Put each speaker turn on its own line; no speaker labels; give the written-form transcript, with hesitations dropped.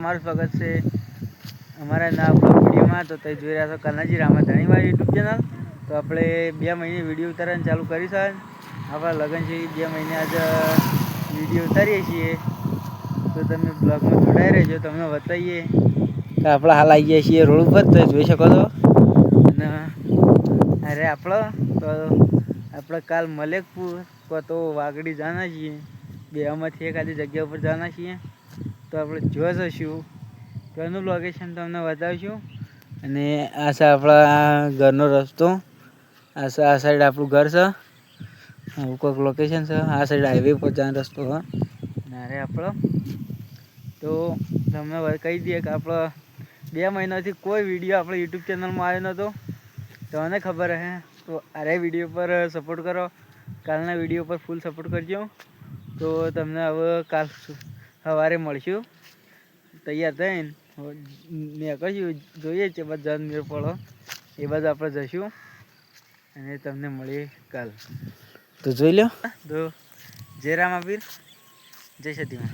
તમારું સ્વાગત છે અમારા ના વિડીયોમાં. તો તે જોઈ રહ્યા છો કનરજી રામા ધણીવાળી યુટ્યુબ ચેનલ. તો આપણે 2 મહિને વિડીયો ઉતારવાનું ચાલુ કરીશું. આપણા લગ્ન છે 2 મહિને આજ વિડીયો ઉતારીએ છીએ. તો તમે બ્લોગમાં જોડાઈ રહેજો. તમને બતાવીએ કે આપણે હાલ આવી ગયા છીએ રોડ ઉપર. તો જોઈ શકો છો. અને અરે આપણે કાલ મલેકપુર તો વાગડી જવાના છીએ. બેમાંથી એક આધી જગ્યા ઉપર જવાના છીએ. તો આપણે જોઈ જઈશું ઘરનું લોકેશન તમને બતાવીશું. અને આ છે આપણા ઘરનો રસ્તો. આ સાઈડ આપણું ઘર છે. આવું કોઈક લોકેશન છે. આ સાઈડ હાઈવે પર જવાનો રસ્તો છે. અરે આપણો તો તમને કહી દઈએ કે આપણો 2 મહિનાથી કોઈ વિડીયો આપણે યુટ્યુબ ચેનલમાં આવ્યો નહોતો. તમને ખબર હે. તો અરે વિડીયો પર સપોર્ટ કરો. કાલના વિડીયો પર ફૂલ સપોર્ટ કરજો. તો તમને હવે કાલ સવારે મળશું. તૈયાર થઈને નીકળશું. જોઈએ છે બસ જન મેળ પડો એ બાજુ આપણે જઈશું. અને તમને મળીએ કાલ. તો જોઈ લો. તો જય રામાપીર, જય સતીમાં.